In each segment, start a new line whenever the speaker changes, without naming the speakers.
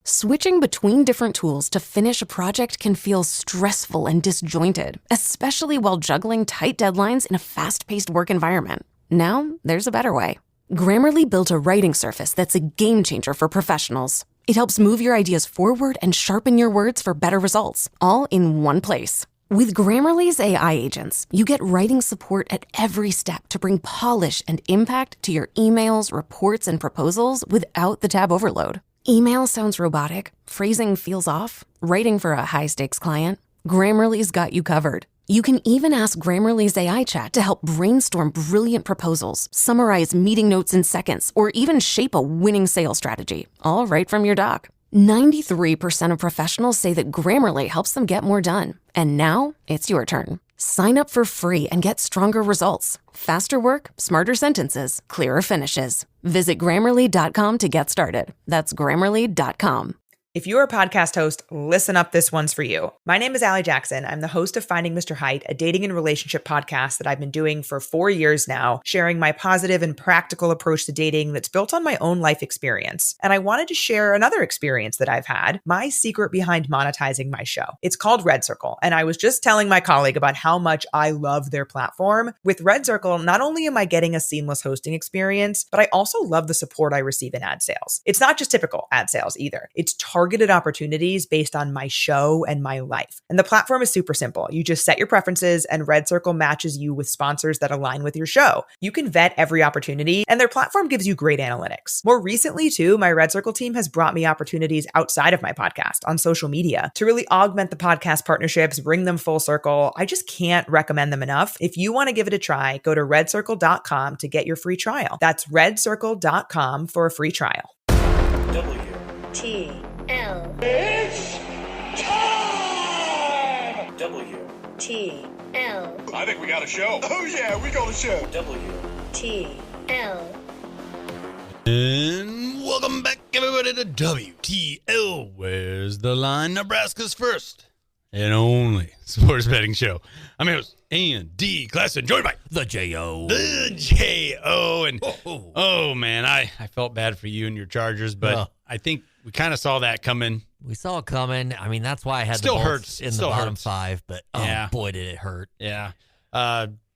Switching between different tools to finish a project can feel stressful and disjointed, especially while juggling tight deadlines in a fast-paced work environment. Now, there's a better way. Grammarly built a writing surface that's a game changer for professionals. It helps move your ideas forward and sharpen your words for better results, all in one place. With Grammarly's AI agents, you get writing support at every step to bring polish and impact to your emails, reports, and proposals without the tab overload. Email sounds robotic, phrasing feels off, writing for a high-stakes client. Grammarly's got you covered. You can even ask Grammarly's AI chat to help brainstorm brilliant proposals, summarize meeting notes in seconds, or even shape a winning sales strategy, all right from your dock. 93% of professionals say that Grammarly helps them get more done. And now, it's your turn. Sign up for free and get stronger results. Faster work, smarter sentences, clearer finishes. Visit Grammarly.com to get started. That's Grammarly.com.
If you're a podcast host, listen up, this one's for you. My name is Allie Jackson. I'm the host of Finding Mr. Height, a dating and relationship podcast that I've been doing for 4 years now, sharing my positive and practical approach to dating that's built on my own life experience. And I wanted to share another experience that I've had, my secret behind monetizing my show. It's called Red Circle, and I was just telling my colleague about how much I love their platform. With Red Circle, not only am I getting a seamless hosting experience, but I also love the support I receive in ad sales. It's not just typical ad sales either. It's targeted opportunities based on my show and my life. And the platform is super simple. You just set your preferences and Red Circle matches you with sponsors that align with your show. You can vet every opportunity and their platform gives you great analytics. More recently too, my Red Circle team has brought me opportunities outside of my podcast on social media to really augment the podcast partnerships, bring them full circle. I just can't recommend them enough. If you want to give it a try, go to redcircle.com to get your free trial. That's redcircle.com for a free trial.
WTL. It's time! WTL.
I think we got a show. Oh yeah, we got a show.
WTL.
And welcome back, everybody, to WTL. Where's the line? Nebraska's first and only sports betting show. I'm your host, Andy Classen, joined by
the J.O.
The J.O. And oh man, I felt bad for you and your Chargers, but I think we kind of saw that coming.
We saw it coming. I mean, that's why I had
Still
the
hurts.
in
Still
the bottom
hurts.
five, but
Yeah.
boy, did it hurt.
Yeah.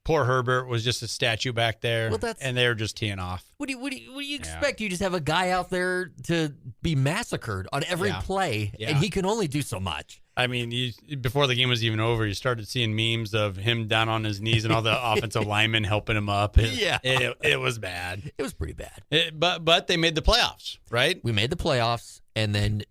Poor Herbert was just a statue back there,
Well,
and they were just teeing off.
What do you expect? You just have a guy out there to be massacred on every play, and he can only do so much.
I mean, before the game was even over, you started seeing memes of him down on his knees and all the offensive linemen helping him up. It was bad.
It was pretty bad.
But they made the playoffs, right?
We made the playoffs, and then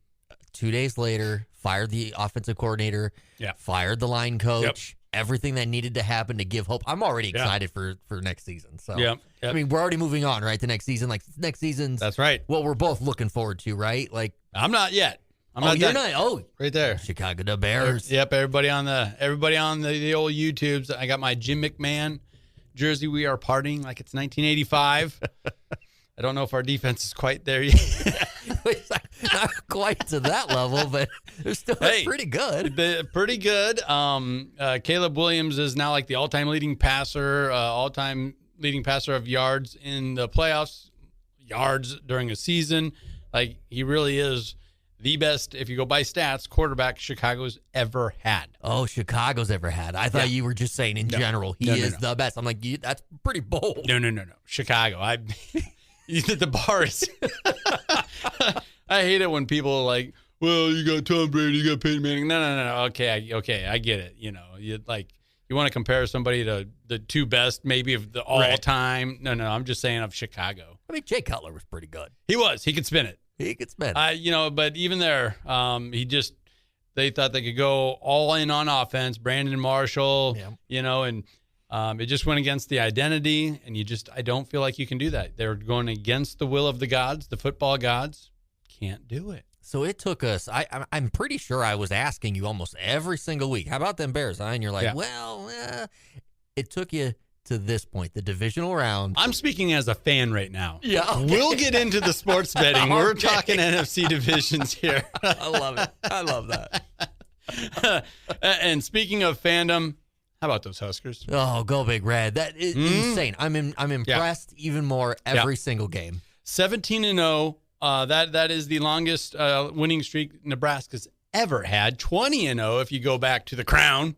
2 days later, fired the offensive coordinator, fired the line coach. Everything that needed to happen to give hope. I'm already excited for next season. So, I mean, we're already moving on, right? The next season, next season's.
That's right.
What we're both looking forward to, right? Like,
I'm not yet.
You're not. Oh,
right there.
Chicago the Bears.
Yep. Everybody on the old YouTubes. I got my Jim McMahon jersey. We are partying like it's 1985. I don't know if our defense is quite there yet.
Not quite to that level, but they're still pretty good.
Pretty good. Caleb Williams is now like the all-time leading passer of yards in the playoffs, yards during a season. Like, he really is the best, if you go by stats, quarterback Chicago's ever had.
Oh, Chicago's ever had. I thought you were just saying in general he is the best. I'm like, that's pretty bold.
No. Chicago. The bar is... I hate it when people are like, well, you got Tom Brady, you got Peyton Manning. No. Okay, I get it. You know, you want to compare somebody to the two best maybe of the all time. No, I'm just saying of Chicago.
I mean, Jay Cutler was pretty good.
He was. He could spin it. But even there, they thought they could go all in on offense. Brandon Marshall, and it just went against the identity, and I don't feel like you can do that. They're going against the will of the gods, the football gods. Can't do it.
So it took us, I'm pretty sure I was asking you almost every single week, how about them Bears? Huh? And you're like, it took you to this point, the divisional round.
I'm speaking as a fan right now.
Yeah. Okay.
We'll get into the sports betting. We're talking NFC divisions here.
I love it. I love that.
And speaking of fandom, how about those Huskers?
Oh, go Big Red. That is insane. I'm impressed even more every single game.
17-0 that is the longest winning streak Nebraska's ever had. 20-0 if you go back to the Crown,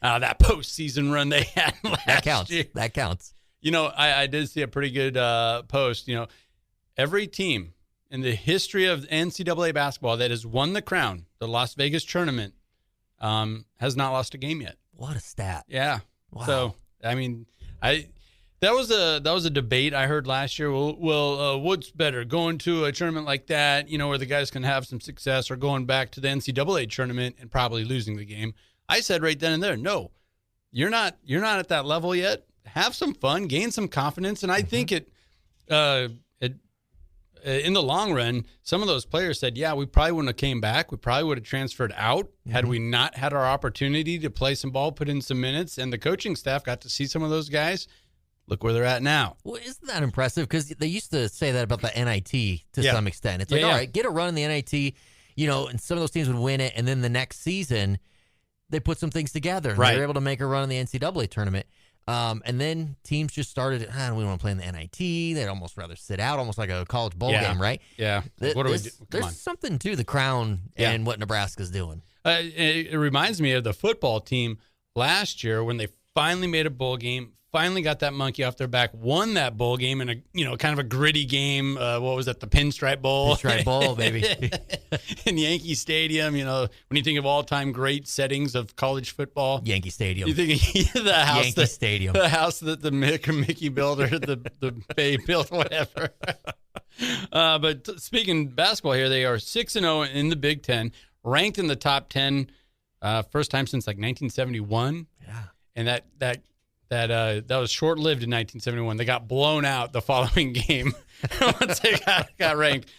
that postseason run they had last year.
That counts.
I did see a pretty good post. Every team in the history of NCAA basketball that has won the Crown, the Las Vegas tournament, has not lost a game yet.
What a stat!
Yeah.
Wow.
So that was a debate I heard last year. Well, what's better, going to a tournament like that, where the guys can have some success, or going back to the NCAA tournament and probably losing the game? I said right then and there, no, you're not at that level yet. Have some fun, gain some confidence, and I think it in the long run, some of those players said, yeah, we probably wouldn't have came back. We probably would have transferred out had we not had our opportunity to play some ball, put in some minutes, and the coaching staff got to see some of those guys. Look where they're at now.
Well, isn't that impressive? Because they used to say that about the NIT to some extent. It's like, all right, get a run in the NIT, and some of those teams would win it, and then the next season they put some things together. And they were able to make a run in the NCAA tournament. And then teams just started, we don't want to play in the NIT. They'd almost rather sit out, almost like a college bowl game, right?
Yeah. What do we do?
There's something to the Crown and what Nebraska's doing.
It reminds me of the football team last year when they finally made a bowl game, finally got that monkey off their back, won that bowl game in a kind of a gritty game. What was that? The Pinstripe Bowl.
Pinstripe Bowl, baby.
In Yankee Stadium, when you think of all-time great settings of college football.
Yankee Stadium.
You think of the house.
Yankee Stadium.
The house that the Mickey built or the Bay built, whatever. But speaking basketball here, they are 6-0 in the Big Ten, ranked in the top 10, first time since 1971.
Yeah.
And that was short-lived in 1971. They got blown out the following game once they got ranked.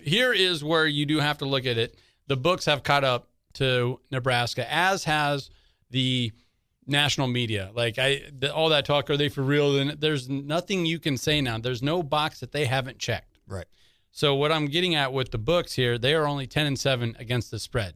Here is where you do have to look at it. The books have caught up to Nebraska, as has the national media. All that talk, are they for real? Then there's nothing you can say now. There's no box that they haven't checked.
Right.
So what I'm getting at with the books here, they are only 10-7 against the spread.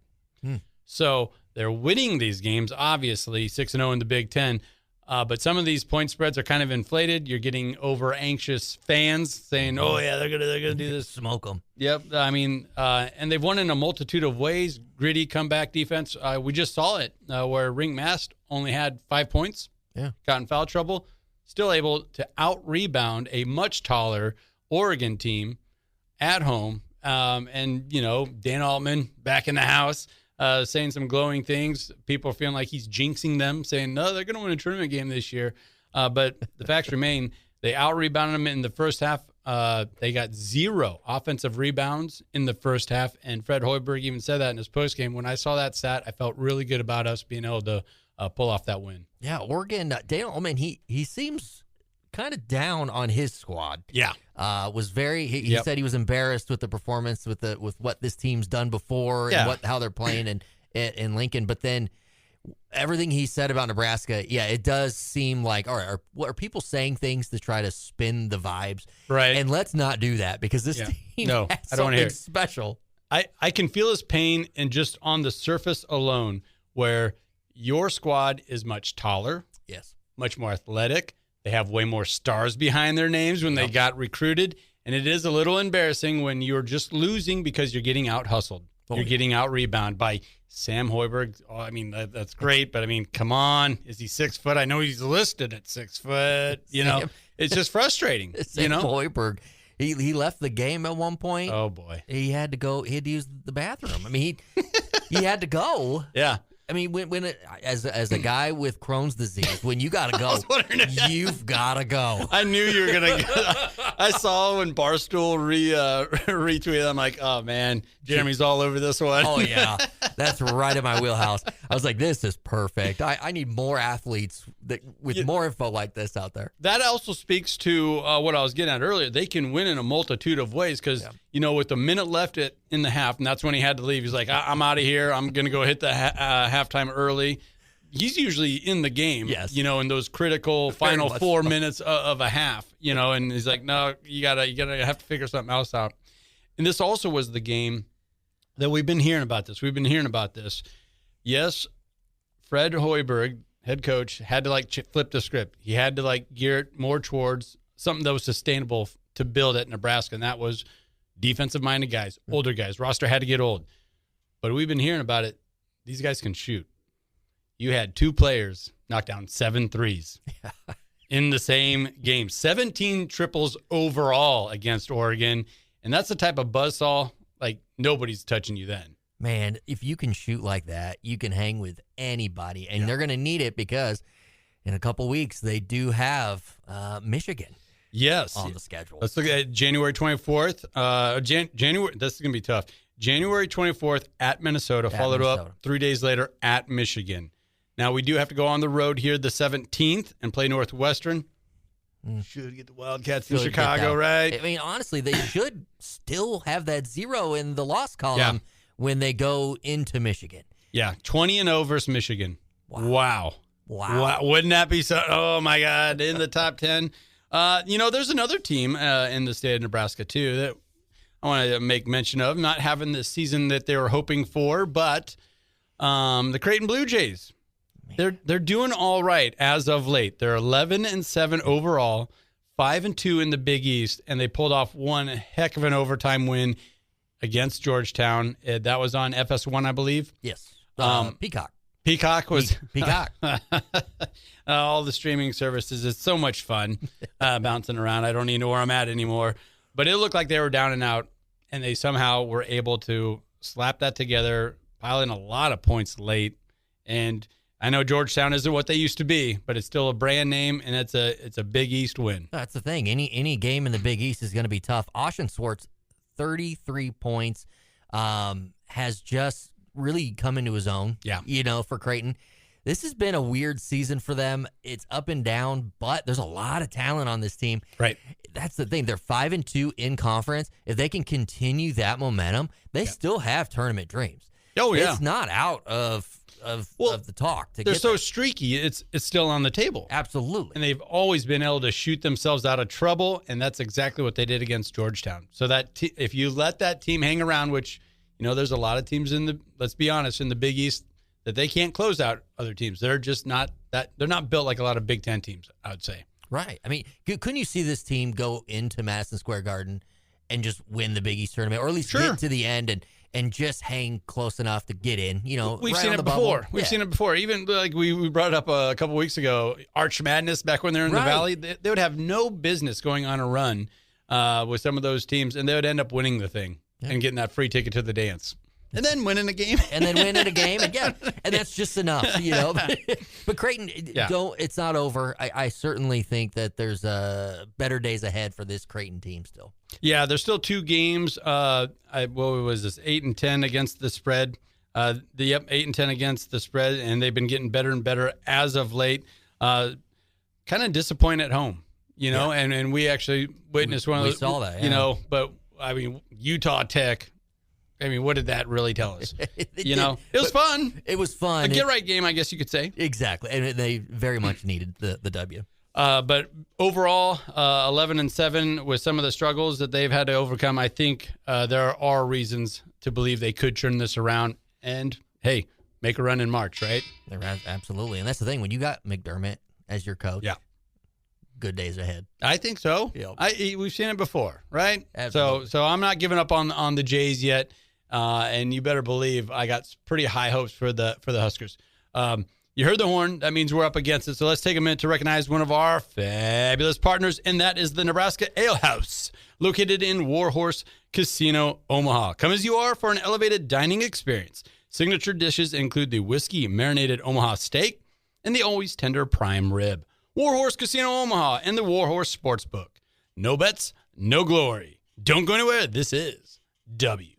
So they're winning these games, obviously, 6-0 in the Big Ten. But some of these point spreads are kind of inflated. You're getting over anxious fans saying, "Oh yeah, they're gonna do this."
Smoke them.
Yep. And they've won in a multitude of ways. Gritty comeback defense. We just saw it where Ring Mast only had 5 points.
Yeah.
Got in foul trouble. Still able to out rebound a much taller Oregon team at home. And Dan Altman back in the house. Saying some glowing things. People are feeling like he's jinxing them, saying, no, they're going to win a tournament game this year. But the facts remain, they out-rebounded them in the first half. They got 0 offensive rebounds in the first half, and Fred Hoiberg even said that in his postgame. When I saw that stat, I felt really good about us being able to pull off that win.
Yeah, Oregon, Daniel Ullman, he seems kind of down on his squad.
Yeah.
Was very he said he was embarrassed with the performance with what this team's done before and how they're playing in Lincoln. But then everything he said about Nebraska, it does seem like, all right, are people saying things to try to spin the vibes?
Right.
And let's not do that, because this team has something special.
I can feel his pain, and just on the surface alone, where your squad is much taller.
Yes.
Much more athletic. They have way more stars behind their names when they got recruited. And it is a little embarrassing when you're just losing because you're getting out-hustled. You're getting out-rebounded by Sam Hoiberg. That's great, but, come on. Is he 6 foot? I know he's listed at 6 foot. It's just frustrating.
Sam Hoiberg, he left the game at one point.
Oh, boy.
He had to go. He had to use the bathroom. He had to go.
Yeah.
As a guy with Crohn's disease, when you gotta go, you've gotta go.
I knew you were gonna go. I saw when Barstool retweeted. I'm like, oh man, Jeremy's all over this one.
Oh yeah, that's right in my wheelhouse. I was like, this is perfect. I need more athletes with more info like this out there.
That also speaks to what I was getting at earlier. They can win in a multitude of ways because with a minute left in the half, and that's when he had to leave. He's like, I'm out of here. I'm gonna go hit the halftime early. He's usually in the game, in those critical final 4 minutes of a half, and he's like, no, you gotta have to figure something else out. And this also was the game that we've been hearing about this. Yes, Fred Hoiberg, head coach, had to flip the script. He had to gear it more towards something that was sustainable to build at Nebraska, and that was defensive-minded guys, older guys. Roster had to get old. But we've been hearing about it. These guys can shoot. You had 2 players knock down 7 threes in the same game. 17 triples overall against Oregon. And that's the type of buzzsaw, like, nobody's touching you then.
Man, if you can shoot like that, you can hang with anybody. And they're going to need it because in a couple weeks, they do have Michigan on the schedule.
Let's look at January 24th. January. This is going to be tough. January 24th at Minnesota, followed up 3 days later at Michigan. Now, we do have to go on the road here the 17th and play Northwestern. Should get the Wildcats in Chicago, right?
I mean, honestly, they should still have that 0 in the loss column when they go into Michigan.
Yeah, 20-0 versus Michigan. Wow. Wouldn't that be so? Oh, my God, in the top 10. There's another team in the state of Nebraska, too, that I want to make mention of, not having the season that they were hoping for, but the Creighton Blue Jays. They're doing all right as of late. They're 11-7 overall, 5-2 in the Big East, and they pulled off one heck of an overtime win against Georgetown. That was on FS1, I believe.
Yes. Peacock.
Peacock was
Peacock.
All the streaming services. It's so much fun bouncing around. I don't even know where I'm at anymore. But it looked like they were down and out, and they somehow were able to slap that together, pile in a lot of points late, and I know Georgetown isn't what they used to be, but it's still a brand name, and it's a Big East win.
That's the thing. Any game in the Big East is going to be tough. Austin Swartz, 33 points, has just really come into his own.
Yeah.
For Creighton. This has been a weird season for them. It's up and down, but there's a lot of talent on this team.
Right.
That's the thing. They're 5-2 in conference. If they can continue that momentum, they still have tournament dreams.
Oh, yeah.
It's not out of the talk.
They're so streaky, it's still on the table.
Absolutely.
And they've always been able to shoot themselves out of trouble, and that's exactly what they did against Georgetown. So that if you let that team hang around, which, there's a lot of teams let's be honest, in the Big East, that they can't close out other teams. They're just not they're not built like a lot of Big Ten teams, I would say.
Right. I mean, couldn't you see this team go into Madison Square Garden and just win the Big East tournament, or at least get to the end and just hang close enough to get in? We've
seen it before. We've seen it before. Even like we brought up a couple weeks ago, Arch Madness back when they're in the Valley. They would have no business going on a run with some of those teams, and they would end up winning the thing and getting that free ticket to the dance. And then winning a game.
And that's just enough, But Creighton, it's not over. I certainly think that there's better days ahead for this Creighton team still.
Yeah, there's still 2 games. What was this? 8-10 against the spread. 8-10 against the spread, and they've been getting better and better as of late. Kind of disappointing at home, and we actually witnessed one of those.
We saw that,
but I mean, Utah Tech. I mean, what did that really tell us? It was fun.
It was fun.
A get-right game, I guess you could say.
Exactly, and they very much needed the W.
But overall, 11-7 with some of the struggles that they've had to overcome. I think there are reasons to believe they could turn this around and, hey, make a run in March, right?
Absolutely, and that's the thing. When you got McDermott as your coach, good days ahead.
I think so.
Yep.
We've seen it before, right?
Absolutely.
So I'm not giving up on the Jays yet. And you better believe I got pretty high hopes for the Huskers. You heard the horn. That means we're up against it. So let's take a minute to recognize one of our fabulous partners, and that is the Nebraska Ale House, located in Warhorse Casino, Omaha. Come as you are for an elevated dining experience. Signature dishes include the whiskey marinated Omaha steak and the always tender prime rib. Warhorse Casino, Omaha, and the Warhorse Sportsbook. No bets, no glory. Don't go anywhere. This is WTL.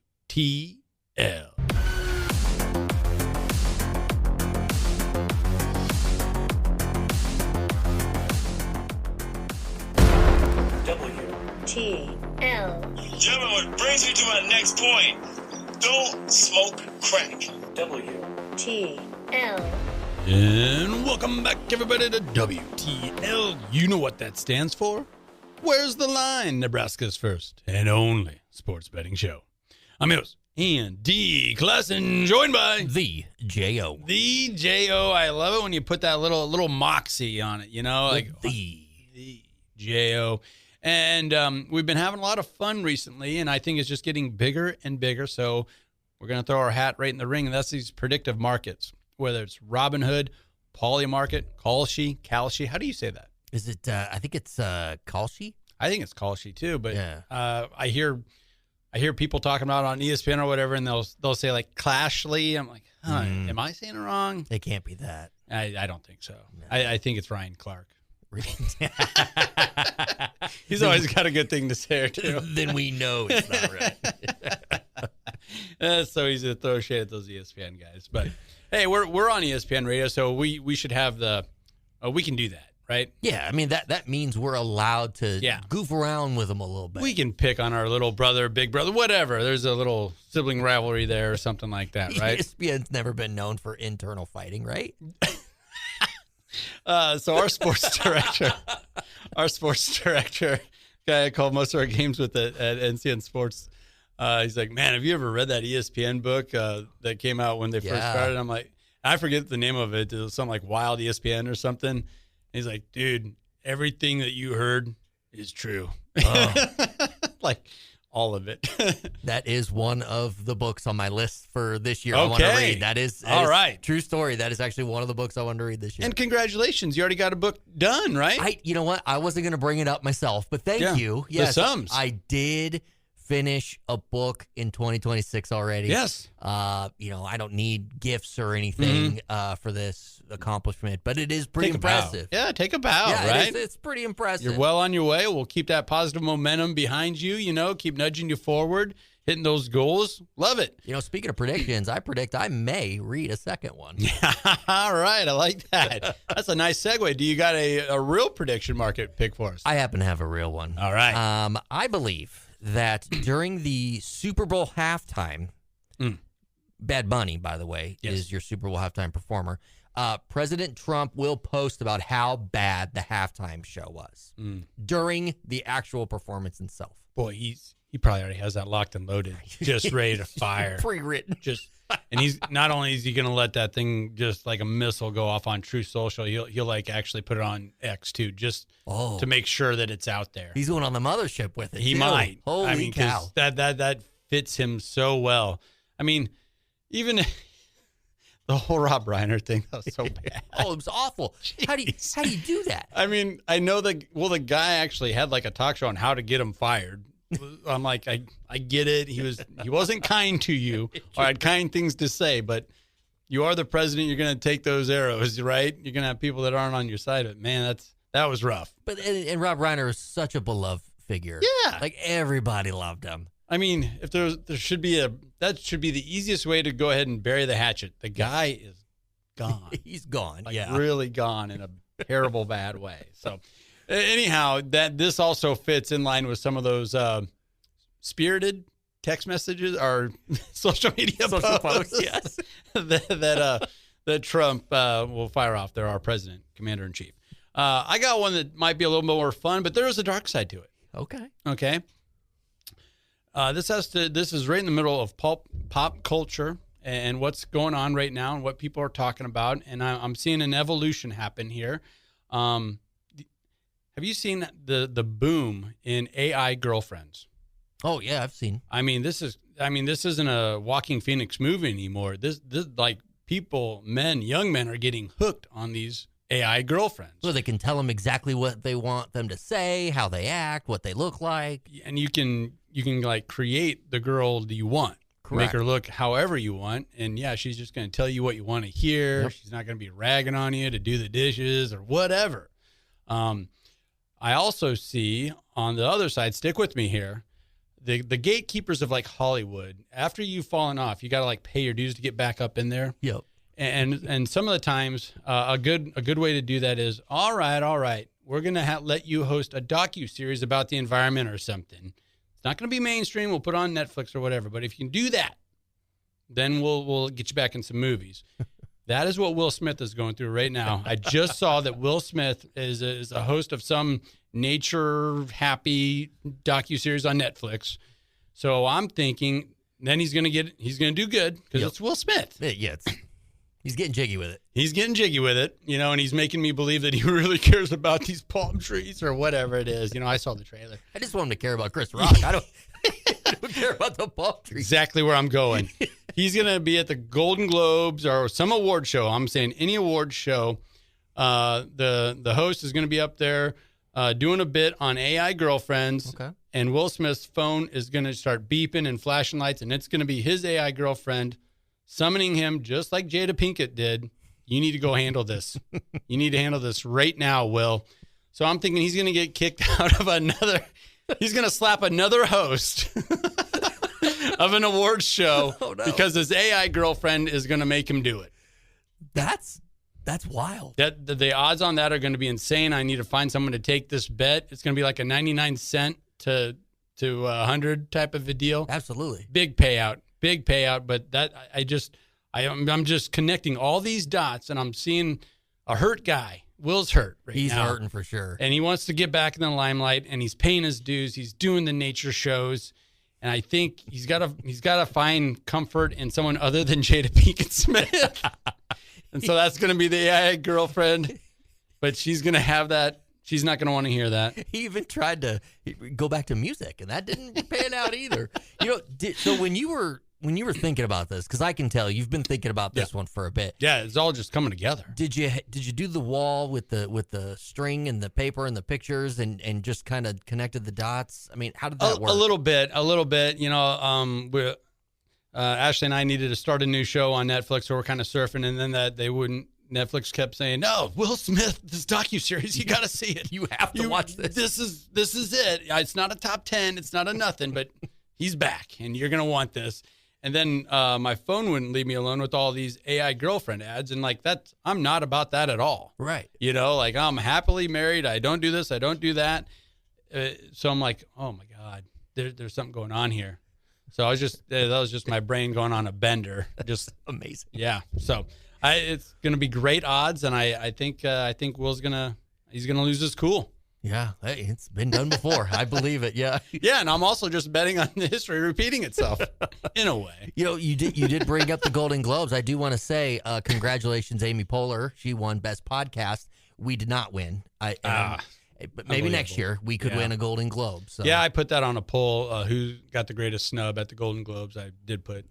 WTL.
Gentlemen, what brings me to my next point. Don't smoke crack.
WTL.
And welcome back, everybody, to WTL. You know what that stands for? Where's the Line? Nebraska's first and only sports betting show. I'm yours, Andy Classen, joined by
the J.O.
The J.O. I love it when you put that little moxie on it, like
the
J.O. And we've been having a lot of fun recently, and I think it's just getting bigger and bigger. So we're going to throw our hat right in the ring, and that's these predictive markets, whether it's Robinhood, Polymarket, Kalshi. How do you say that?
Is it, I think it's Kalshi?
I think it's Kalshi too, but
yeah.
I hear people talking about it on ESPN or whatever, and they'll say like Clashly. I'm like, am I saying it wrong?
It can't be that.
I don't think so.
No.
I think it's Ryan Clark. He's always got a good thing to say or two.
Then we know it's not right.
So easy to throw shade at those ESPN guys. But hey, we're on ESPN radio, so we should have we can do that, right?
Yeah, I mean that means we're allowed to goof around with them a little bit.
We can pick on our little brother, big brother, whatever. There's a little sibling rivalry there or something like that, right?
ESPN's never been known for internal fighting, right?
So our sports director, guy I called most of our games with at NCN Sports, he's like, man, have you ever read that ESPN book that came out when they first started? I'm like, I forget the name of it. It was something like Wild ESPN or something. And he's like, dude, everything that you heard is true. Oh. Like all of it.
That is one of the books on my list for this year.
Okay.
I want to read. That is
right.
True story. That is actually one of the books I want to read this year.
And congratulations. You already got a book done, right?
You know what? I wasn't going to bring it up myself, but thank you. Yes,
the Sums.
I did finish a book in 2026 already.
Yes.
I don't need gifts or anything for this accomplishment, but it is pretty impressive.
Yeah, take a bow, right?
It's pretty impressive.
You're well on your way. We'll keep that positive momentum behind you, keep nudging you forward, hitting those goals. Love it.
Speaking of predictions, I predict I may read a second one.
All right, I like that. That's a nice segue. Do you got a real prediction market pick for us?
I happen to have a real one.
All right.
I believe that during the Super Bowl halftime, Bad Bunny, by the way, is your Super Bowl halftime performer. President Trump will post about how bad the halftime show was during the actual performance itself.
Boy, he probably already has that locked and loaded, just ready to fire.
Pre-written.
And he's not only is he going to let that thing just like a missile go off on True Social, he'll like actually put it on X too, just to make sure that it's out there.
He's going on the mothership with it.
He
too.
might.
Holy cow!
That fits him so well. I mean, even the whole Rob Reiner thing, that was so bad.
It was awful. How do you do that?
I mean, I know that. Well, the guy actually had like a talk show on how to get him fired. I'm like, I get it. He wasn't kind to you or had kind things to say, but you are the president. You're going to take those arrows, right? You're going to have people that aren't on your side. But man, that was rough.
But and Rob Reiner is such a beloved figure.
Yeah,
like everybody loved him.
I mean, if there should be that should be the easiest way to go ahead and bury the hatchet. The guy is gone.
He's gone.
Really gone in a terrible bad way. So. Anyhow, this also fits in line with some of those spirited text messages or social media posts, yes, that Trump will fire off. They're our president, commander in chief. I got one that might be a little more fun, but there is a dark side to it. Okay. This is right in the middle of pop culture and what's going on right now and what people are talking about, and I'm seeing an evolution happen here. Have you seen the boom in AI girlfriends?
Oh yeah, I've seen.
I mean, this isn't a Walking Phoenix movie anymore. This like young men are getting hooked on these AI girlfriends.
So they can tell them exactly what they want them to say, how they act, what they look like.
And you can like create the girl that you want.
Correct.
Make her look however you want. And yeah, she's just going to tell you what you want to hear. Yep. She's not going to be ragging on you to do the dishes or whatever. I also see on the other side, stick with me here, the gatekeepers of like Hollywood. After you've fallen off, you got to like pay your dues to get back up in there.
Yep.
And some of the times, a good way to do that is, all right, we're gonna let you host a docu-series about the environment or something. It's not gonna be mainstream. We'll put it on Netflix or whatever. But if you can do that, then we'll get you back in some movies. That is what Will Smith is going through right now. I just saw that Will Smith is a host of some nature-happy docuseries on Netflix. So I'm thinking then he's going to do good because it's Will Smith.
Yeah, He's getting jiggy with it.
He's getting jiggy with it, and he's making me believe that he really cares about these palm trees or whatever it is. I saw the trailer.
I just want him to care about Chris Rock. I don't care about the palm trees.
Exactly where I'm going. He's going to be at the Golden Globes or some award show. I'm saying any award show. The host is going to be up there doing a bit on AI girlfriends.
Okay.
And Will Smith's phone is going to start beeping and flashing lights, and it's going to be his AI girlfriend summoning him just like Jada Pinkett did. You need to go handle this. You need to handle this right now, Will. So I'm thinking he's going to get kicked out of he's going to slap another host of an awards show because his AI girlfriend is going to make him do it.
That's wild.
The odds on that are going to be insane. I need to find someone to take this bet. It's going to be like a 99 cent to 100 type of a deal.
Absolutely.
Big payout. But that I'm just connecting all these dots, and I'm seeing a hurt guy. Will's hurt right now.
He's hurting for sure.
And he wants to get back in the limelight, and he's paying his dues. He's doing the nature shows. And I think he's got to find comfort in someone other than Jada Pinkett Smith. And so that's going to be the AI girlfriend, but she's going to have that. She's not going to want to hear that.
He even tried to go back to music, and that didn't pan out either. So when you were thinking about this, because I can tell you've been thinking about this one for a bit.
Yeah, it's all just coming together.
Did you do the wall with the string and the paper and the pictures and just kind of connected the dots? I mean, how did that work?
A little bit. Ashley and I needed to start a new show on Netflix, so we're kind of surfing, and then Netflix kept saying, "No, Will Smith, this docuseries, you got to see it.
You have to watch this.
This is it. It's not a top 10, it's not a nothing, but he's back, and you're gonna want this." And then my phone wouldn't leave me alone with all these AI girlfriend ads, and I'm not about that at all.
Right.
I'm happily married. I don't do this. I don't do that. So I'm like, oh my God, there's something going on here. So that was just my brain going on a bender. Just
amazing.
Yeah. So it's going to be great odds, and I think Will's he's gonna lose his cool.
Yeah, hey, it's been done before. I believe it. Yeah.
Yeah, and I'm also just betting on the history repeating itself in a way.
You did bring up the Golden Globes. I do want to say congratulations, Amy Poehler. She won Best Podcast. We did not win. But maybe next year we could win a Golden Globe. So.
Yeah, I put that on a poll. Who got the greatest snub at the Golden Globes? I did put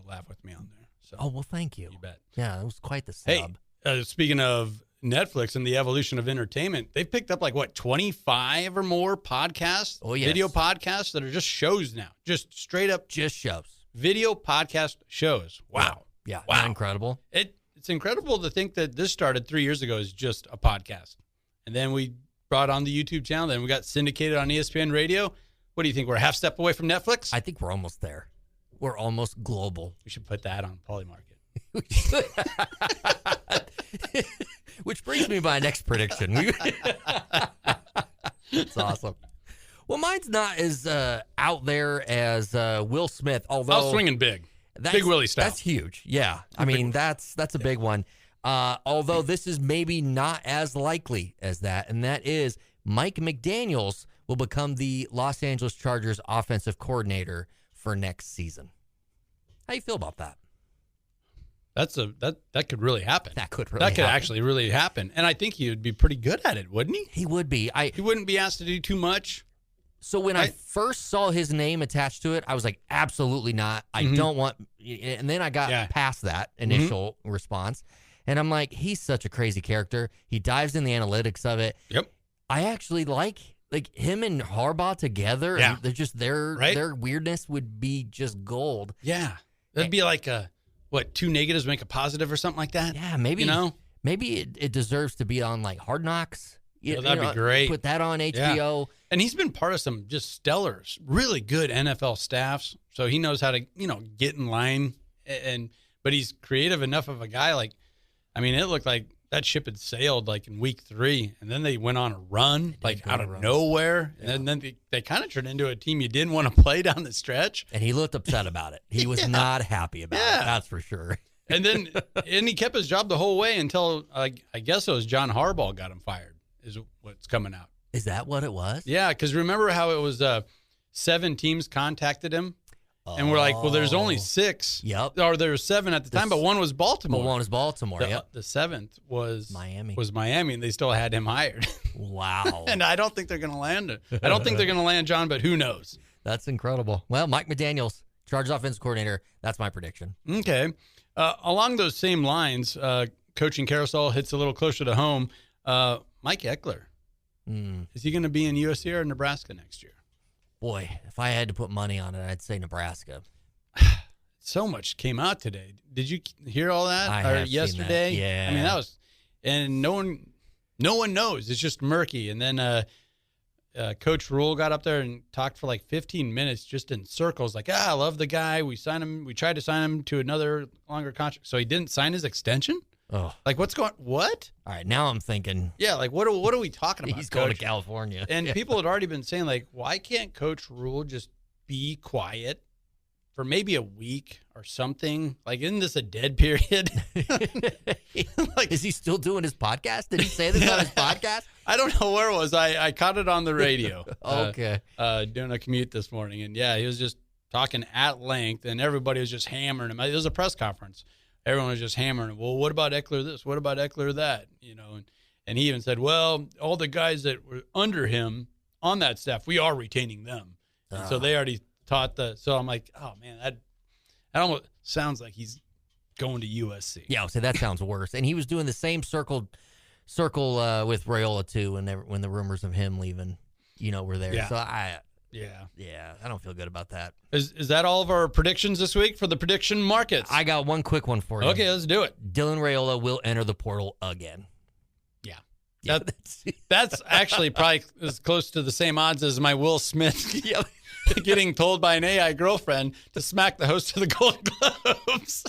Laugh With Me on there. So.
Oh, well, thank you.
You bet.
Yeah, it was quite the snub.
Hey, speaking of Netflix and the evolution of entertainment, they've picked up 25 or more podcasts, video podcasts that are just shows now. Just straight up.
Just shows.
Video podcast shows. Wow.
Yeah.
Wow.
Incredible.
It's incredible to think that this started 3 years ago as just a podcast. And then we brought on the YouTube channel. Then we got syndicated on ESPN Radio. What do you think? We're a half step away from Netflix?
I think we're almost there. We're almost global.
We should put that on Polymarket.
Which brings me to my next prediction. It's awesome. Well, mine's not as out there as Will Smith, although
I was swinging big. Big Willie style.
That's huge. Yeah. I mean, that's a big one. Although this is maybe not as likely as that, and that is Mike McDaniels will become the Los Angeles Chargers offensive coordinator for next season. How do you feel about that?
That could really happen.
That could
actually really happen. And I think he would be pretty good at it, wouldn't he?
He would be.
He wouldn't be asked to do too much.
So when I first saw his name attached to it, I was like, absolutely not. I don't want. And then I got past that initial response, and I'm like, he's such a crazy character. He dives in the analytics of it.
Yep.
I actually like him and Harbaugh together.
Yeah.
And they're just their weirdness would be just gold.
Yeah. That'd be like two negatives make a positive or something like that?
Yeah, maybe. Maybe it deserves to be on Hard Knocks.
That'd be great.
Put that on HBO.
Yeah. And he's been part of some just stellar, really good NFL staffs. So he knows how to, get in line. But he's creative enough of a guy. It looked like that ship had sailed in week 3. And then they went on a run, out of nowhere. Yeah. And then they kind of turned into a team you didn't want to play down the stretch.
And he looked upset about it. He was not happy about it. That's for sure.
And then he kept his job the whole way until I guess it was John Harbaugh got him fired. Is what's coming out.
Is that what it was?
Yeah, because remember how it was 7 teams contacted him, And we're like, well, there's only 6.
Yep.
Or there were 7 at the time, but one was Baltimore.
But one was Baltimore, yep.
The 7th was
Miami,
and they still had him hired.
Wow.
And I don't think they're going to land it. I don't think they're going to land John, but who knows?
That's incredible. Well, Mike McDaniels, Chargers offensive coordinator. That's my prediction.
Okay. Along those same lines, coaching carousel hits a little closer to home. Mike Eckler. Is he going to be in USC or Nebraska next year?
Boy, if I had to put money on it, I'd say Nebraska.
So much came out today. Did you hear all that?
I have
yesterday?
Seen that. Yeah.
I mean, that was, and no one knows. It's just murky. And then Coach Rule got up there and talked for like 15 minutes just in circles. Like, I love the guy. We signed him. We tried to sign him to another longer contract. So he didn't sign his extension?
Oh.
Like, what?
All right, now I'm thinking.
Yeah, like, what are we talking about?
He's going to California.
And people had already been saying, like, why can't Coach Rule just be quiet for maybe a week or something? Like, isn't this a dead period?
Like, is he still doing his podcast? Did he say this on his podcast?
I don't know where it was. I caught it on the radio.
Okay.
Doing a commute this morning. And, yeah, he was just talking at length, and everybody was just hammering him. It was a press conference. Everyone was just hammering, well, what about Eckler this? What about Eckler that? You know, and he even said, well, all the guys that were under him on that staff, we are retaining them. And so they already taught so I'm like, oh, man, that almost sounds like he's going to USC.
Yeah, so that sounds worse. And he was doing the same circle with Raiola, too, when the rumors of him leaving, were there.
Yeah.
So I don't feel good about that.
Is that all of our predictions this week for the prediction markets?
I got one quick one for you.
Okay, let's do it.
Dylan Raiola will enter the portal again.
Yeah. That's actually probably as close to the same odds as my Will Smith getting told by an AI girlfriend to smack the host of the Golden Globes.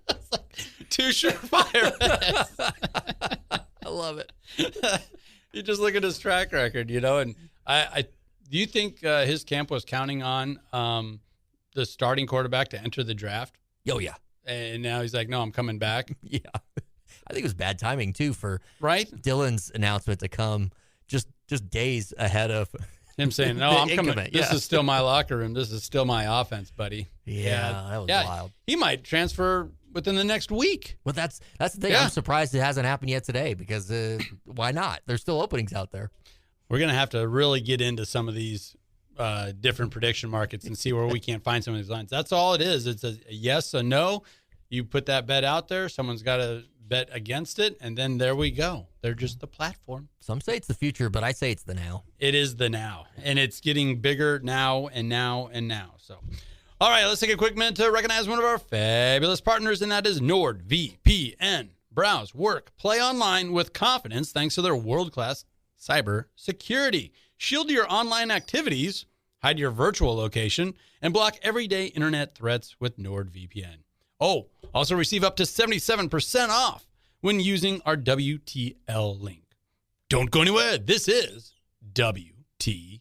It's like 2 surefire bets.
I love it.
You just look at his track record, and I do you think his camp was counting on the starting quarterback to enter the draft?
Oh, yeah.
And now he's like, no, I'm coming back.
Yeah. I think it was bad timing, too, for
Dylan's
announcement to come just days ahead of
him saying, no, I'm coming. This is still my locker room. This is still my offense, buddy.
Yeah, that was wild.
He might transfer within the next week.
Well, that's the thing. Yeah. I'm surprised it hasn't happened yet today because why not? There's still openings out there.
We're going to have to really get into some of these different prediction markets and see where we can't find some of these lines. That's all it is. It's a yes, a no. You put that bet out there. Someone's got to bet against it, and then there we go. They're just the platform.
Some say it's the future, but I say it's the now.
It is the now, and it's getting bigger now and now and now. So, all right, let's take a quick minute to recognize one of our fabulous partners, and that is NordVPN. Browse, work, play online with confidence thanks to their world-class cyber security. Shield your online activities, hide your virtual location, and block everyday internet threats with NordVPN. Oh, also receive up to 77% off when using our WTL link. Don't go anywhere. This is WTL.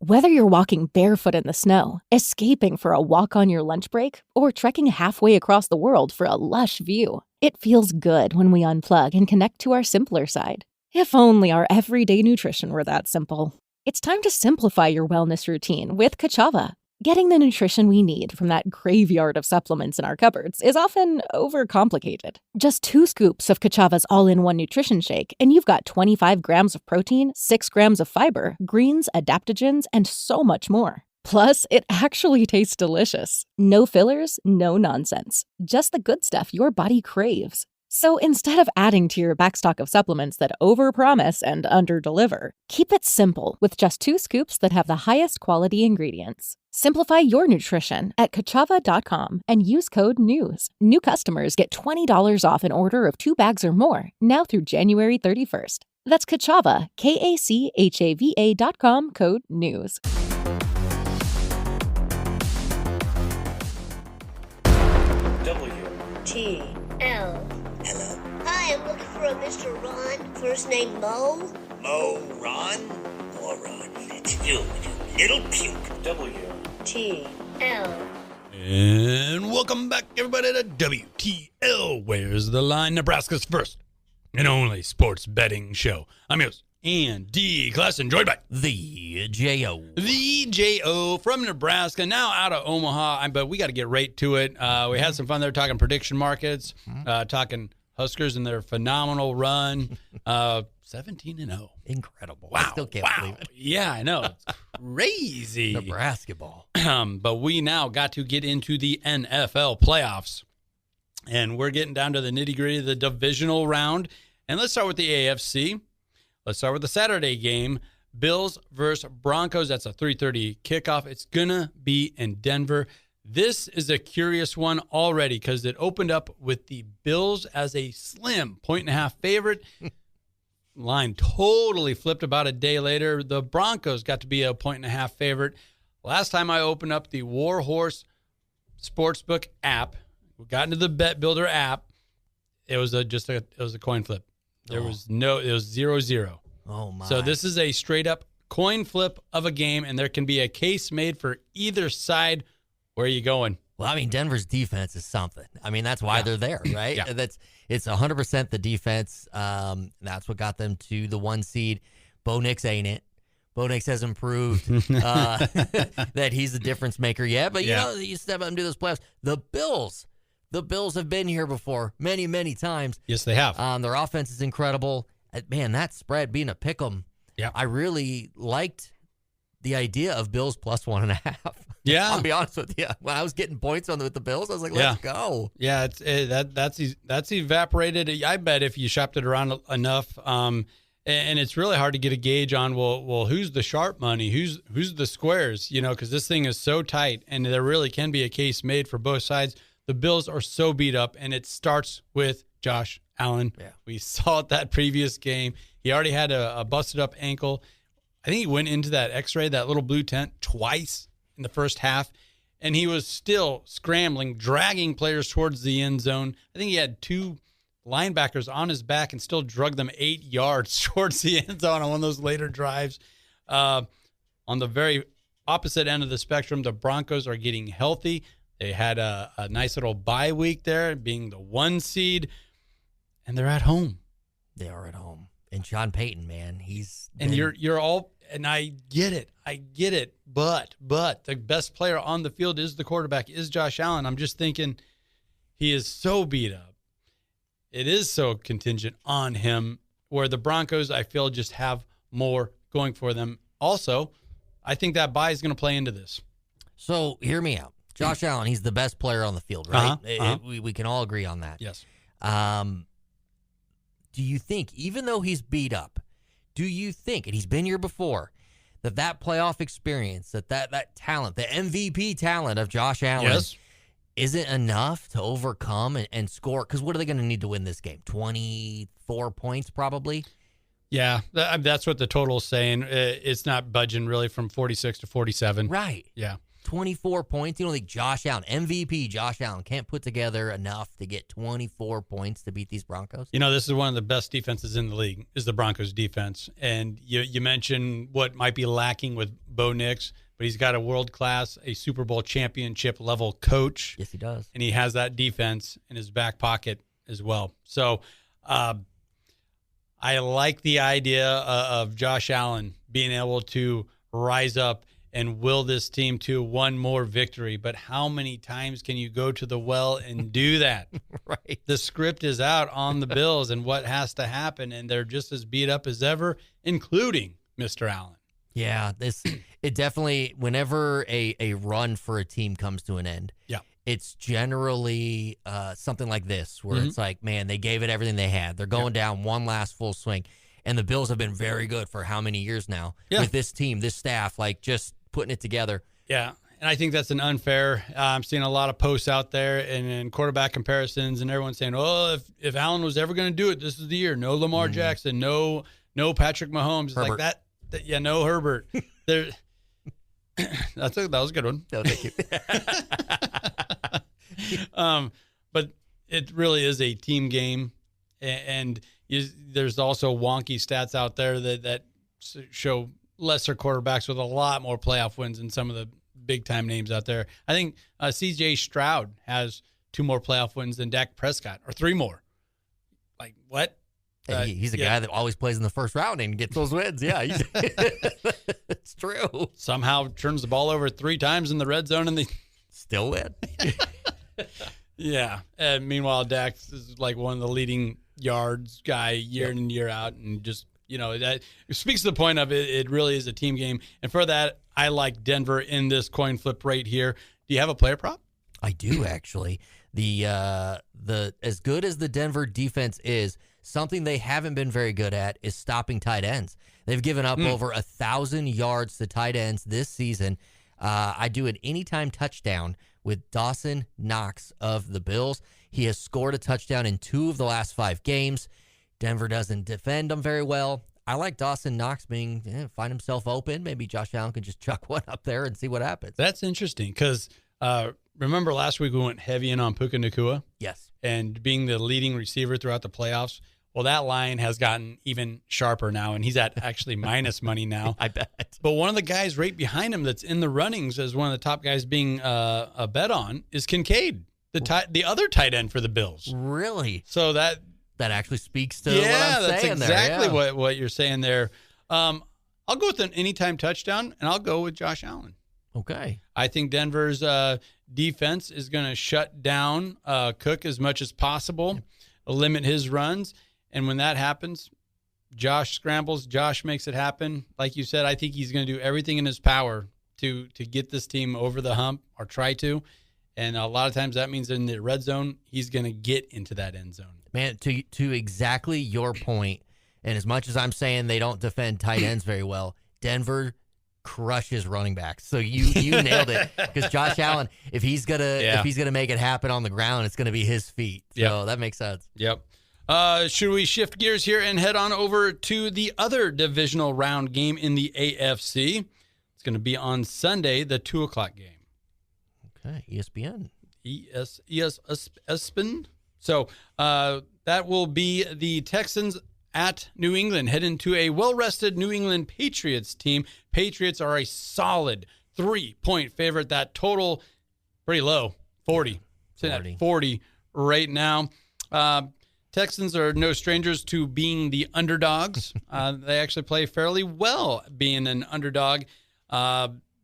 Whether you're walking barefoot in the snow, escaping for a walk on your lunch break, or trekking halfway across the world for a lush view, it feels good when we unplug and connect to our simpler side. If only our everyday nutrition were that simple. It's time to simplify your wellness routine with Kachava. Getting the nutrition we need from that graveyard of supplements in our cupboards is often overcomplicated. Just 2 scoops of Kachava's all-in-one nutrition shake, and you've got 25 grams of protein, 6 grams of fiber, greens, adaptogens, and so much more. Plus, it actually tastes delicious. No fillers, no nonsense. Just the good stuff your body craves. So instead of adding to your backstock of supplements that overpromise and underdeliver, keep it simple with just 2 scoops that have the highest quality ingredients. Simplify your nutrition at Kachava.com and use code NEWS. New customers get $20 off an order of 2 bags or more, now through January 31st. That's Kachava, Kachava.com, code NEWS.
WTL. Hello. Hi, I'm looking for a Mr. Ron. First name Mo.
Mo, Ron? Moron. It's you little puke. WTL.
And welcome back, everybody, to WTL. Where's the line? Nebraska's first and only sports betting show. I'm your and D. Classen, joined by
the J.O.
The J.O. from Nebraska, now out of Omaha. But we got to get right to it. We had some fun there talking prediction markets, talking Huskers and their phenomenal run. 17-0.
Incredible.
Wow.
I still can't believe it.
Yeah, I know. It's crazy.
Nebraska ball.
But we now got to get into the NFL playoffs. And we're getting down to the nitty-gritty of the divisional round. And let's start with the AFC. Let's start with the Saturday game. Bills versus Broncos. That's a 3:30 kickoff. It's going to be in Denver. This is a curious one already because it opened up with the Bills as a slim 1.5 favorite. Line totally flipped about a day later. The Broncos got to be a 1.5 favorite. Last time I opened up the Warhorse Sportsbook app, we got into the Bet Builder app. It was a coin flip. It was 0-0.
Oh my!
So this is a straight up coin flip of a game, and there can be a case made for either side. Where are you going?
Well, I mean, Denver's defense is something. I mean, that's why they're there, right?
Yeah.
It's 100% the defense. That's what got them to the 1 seed. Bo Nix ain't it. Bo Nix hasn't proved that he's the difference maker yet. But you know, you step up and do those playoffs. The Bills have been here before many, many times.
Yes, they have.
Their offense is incredible. Man, that spread being a pick 'em.
Yeah,
I really liked the idea of Bills plus 1.5.
Yeah,
I'll be honest with you. When I was getting points with the Bills, I was like, "Let's go."
Yeah, that's evaporated. I bet if you shopped it around enough, and it's really hard to get a gauge on. Well, who's the sharp money? Who's the squares? You know, because this thing is so tight, and there really can be a case made for both sides. The Bills are so beat up, and it starts with Josh Allen.
Yeah.
We saw it that previous game. He already had a busted up ankle. I think he went into that X-ray, that little blue tent, twice in the first half, and he was still scrambling, dragging players towards the end zone. I think he had 2 linebackers on his back and still drug them 8 yards towards the end zone on one of those later drives. On the very opposite end of the spectrum, the Broncos are getting healthy. They had a nice little bye week there, being the 1 seed, and they're at home.
They are at home. And Sean Payton, man,
you're all, and I get it, but the best player on the field is the quarterback, is Josh Allen. I'm just thinking he is so beat up. It is so contingent on him, where the Broncos, I feel, just have more going for them. Also, I think that bye is going to play into this.
So hear me out. Josh Allen, he's the best player on the field, right? We can all agree on that.
Yes.
Do you think, even though he's beat up, do you think, and he's been here before, that playoff experience, that talent, the MVP talent of Josh Allen isn't enough to overcome and score? Because what are they going to need to win this game? 24 points probably?
Yeah, that's what the total's saying. It's not budging really from 46 to 47.
Right.
Yeah.
24 points. You don't think Josh Allen, MVP Josh Allen, can't put together enough to get 24 points to beat these Broncos?
You know, this is one of the best defenses in the league, is the Broncos defense. And you mentioned what might be lacking with Bo Nix, but he's got a world-class, a Super Bowl championship level coach.
Yes, he does.
And he has that defense in his back pocket as well. So I like the idea of Josh Allen being able to rise up and will this team to one more victory. But how many times can you go to the well and do that?
Right.
The script is out on the Bills and what has to happen, and they're just as beat up as ever, including Mr. Allen.
Yeah, it definitely, whenever a run for a team comes to an end, it's generally something like this, where it's like, man, they gave it everything they had. They're going down one last full swing. And the Bills have been very good for how many years now with this team, this staff, like just putting it together.
Yeah, and I think that's an unfair. I'm seeing a lot of posts out there and quarterback comparisons, and everyone's saying, "Oh, if Allen was ever going to do it, this is the year. No Lamar Jackson, no Patrick Mahomes." It's like that. Yeah, no Herbert. There. That was a good one.
No, thank
you. But it really is a team game, and there's also wonky stats out there that show lesser quarterbacks with a lot more playoff wins than some of the big-time names out there. I think C.J. Stroud has 2 more playoff wins than Dak Prescott, or 3 more. Like, what?
He's a guy that always plays in the first round and gets those wins. Yeah, it's true.
Somehow turns the ball over 3 times in the red zone and they
still win.
Yeah. And meanwhile, Dax is like one of the leading yards guy year in and year out. And just, that speaks to the point of it. It really is a team game. And for that, I like Denver in this coin flip right here. Do you have a player prop?
I do, actually. The as good as the Denver defense is, something they haven't been very good at is stopping tight ends. They've given up over 1,000 yards to tight ends this season. I do an anytime touchdown with Dawson Knox of the Bills. He has scored a touchdown in 2 of the last 5 games. Denver doesn't defend him very well. I like Dawson Knox find himself open. Maybe Josh Allen can just chuck one up there and see what happens.
That's interesting because remember last week we went heavy in on Puka Nacua?
Yes.
And being the leading receiver throughout the playoffs. Well, that line has gotten even sharper now, and he's at actually minus money now.
I bet.
But one of the guys right behind him that's in the runnings as one of the top guys being a bet on is Kincaid, the other tight end for the Bills.
Really?
So that
actually speaks to what I'm saying there.
That's exactly what you're saying there. I'll go with an anytime touchdown, and I'll go with Josh Allen.
Okay.
I think Denver's defense is going to shut down Cook as much as possible, limit his runs. And when that happens, Josh scrambles. Josh makes it happen. Like you said, I think he's going to do everything in his power to get this team over the hump or try to. And a lot of times that means in the red zone, he's going to get into that end zone.
Man, to exactly your point, and as much as I'm saying they don't defend tight ends very well, Denver crushes running backs. So you nailed it, because Josh Allen, if he's gonna make it happen on the ground, it's gonna be his feet. So that makes sense.
Yep. Should we shift gears here and head on over to the other divisional round game in the AFC? It's going to be on Sunday, the 2:00 game.
Okay, ESPN.
ESPN. So that will be the Texans at New England, heading to a well-rested New England Patriots team. Patriots are a solid 3-point favorite. That total, pretty low, 40. Sitting at 40 right now. Texans are no strangers to being the underdogs. They actually play fairly well being an underdog.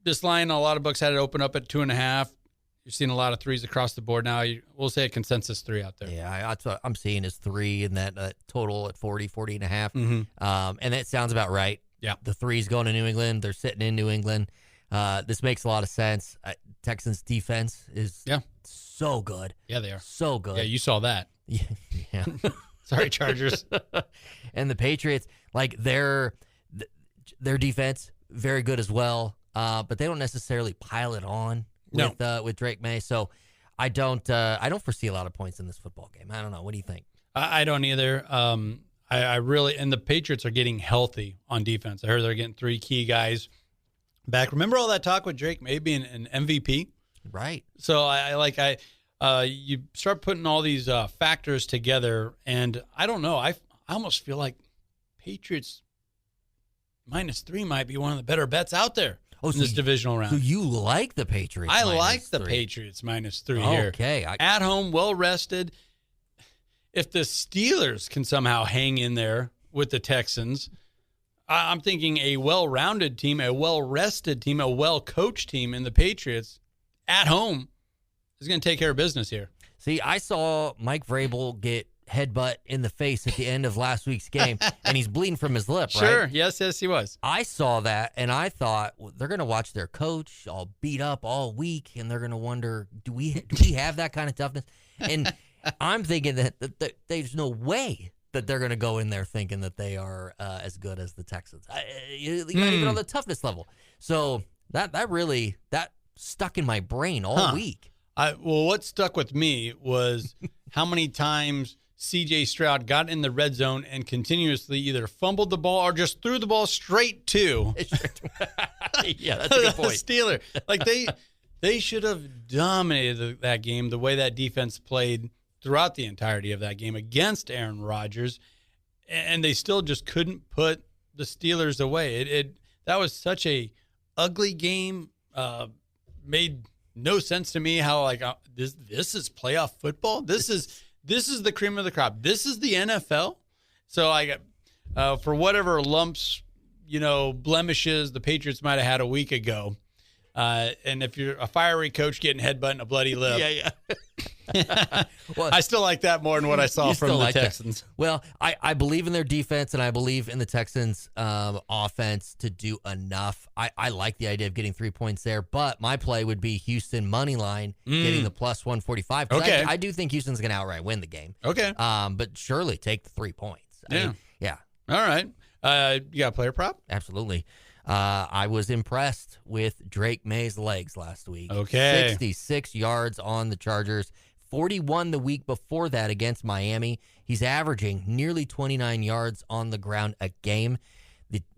This line, a lot of books had it open up at 2.5. You're seeing a lot of 3s across the board now. We'll say a consensus 3 out there.
Yeah, that's what I'm seeing is 3 in that total at 40.5. And that sounds about right.
Yeah.
The 3's going to New England. They're sitting in New England. This makes a lot of sense. Texans defense is so good.
Yeah, they are.
So good.
Yeah, you saw that.
Yeah.
Sorry, Chargers.
And the Patriots, like their defense, very good as well. But they don't necessarily pile it on with Drake May. So I don't foresee a lot of points in this football game. I don't know. What do you think?
I don't either. I really, and the Patriots are getting healthy on defense. I heard they're getting 3 key guys back. Remember all that talk with Drake May being an MVP?
Right.
So you start putting all these factors together, and I don't know. I almost feel like Patriots -3 might be one of the better bets out there in this divisional round.
So you like the Patriots?
I like the Patriots -3 here.
Okay.
At home, well rested. If the Steelers can somehow hang in there with the Texans, I'm thinking a well-rounded team, a well-rested team, a well-coached team in the Patriots at home is going to take care of business here.
See, I saw Mike Vrabel get headbutt in the face at the end of last week's game, and he's bleeding from his lip, right?
Sure, yes, he was.
I saw that, and I thought, well, they're going to watch their coach all beat up all week, and they're going to wonder, do we have that kind of toughness? And I'm thinking that there's no way that they're going to go in there thinking that they are as good as the Texans, not even on the toughness level. So that stuck in my brain all week.
Well, what stuck with me was how many times C.J. Stroud got in the red zone and continuously either fumbled the ball or just threw the ball straight to
yeah, that's a good point.
Steeler. Like they should have dominated that game the way that defense played throughout the entirety of that game against Aaron Rodgers, and they still just couldn't put the Steelers away. That was such a ugly game. Made no sense to me how this is playoff football. This is the cream of the crop. This is the NFL. So I got for whatever lumps, blemishes the Patriots might have had a week ago. And if you're a fiery coach getting headbutt in a bloody lip.
Yeah.
Well, I still like that more than what I saw from the Texans.
That. Well, I believe in their defense, and I believe in the Texans' offense to do enough. I like the idea of getting 3 points there, but my play would be Houston money line, getting the plus 145.
Okay.
I do think Houston's going to outright win the game.
Okay.
But surely take the 3 points. I mean, yeah.
All right. You got a player prop?
Absolutely. I was impressed with Drake May's legs last week.
Okay.
66 yards on the Chargers, 41 the week before that against Miami. He's averaging nearly 29 yards on the ground a game.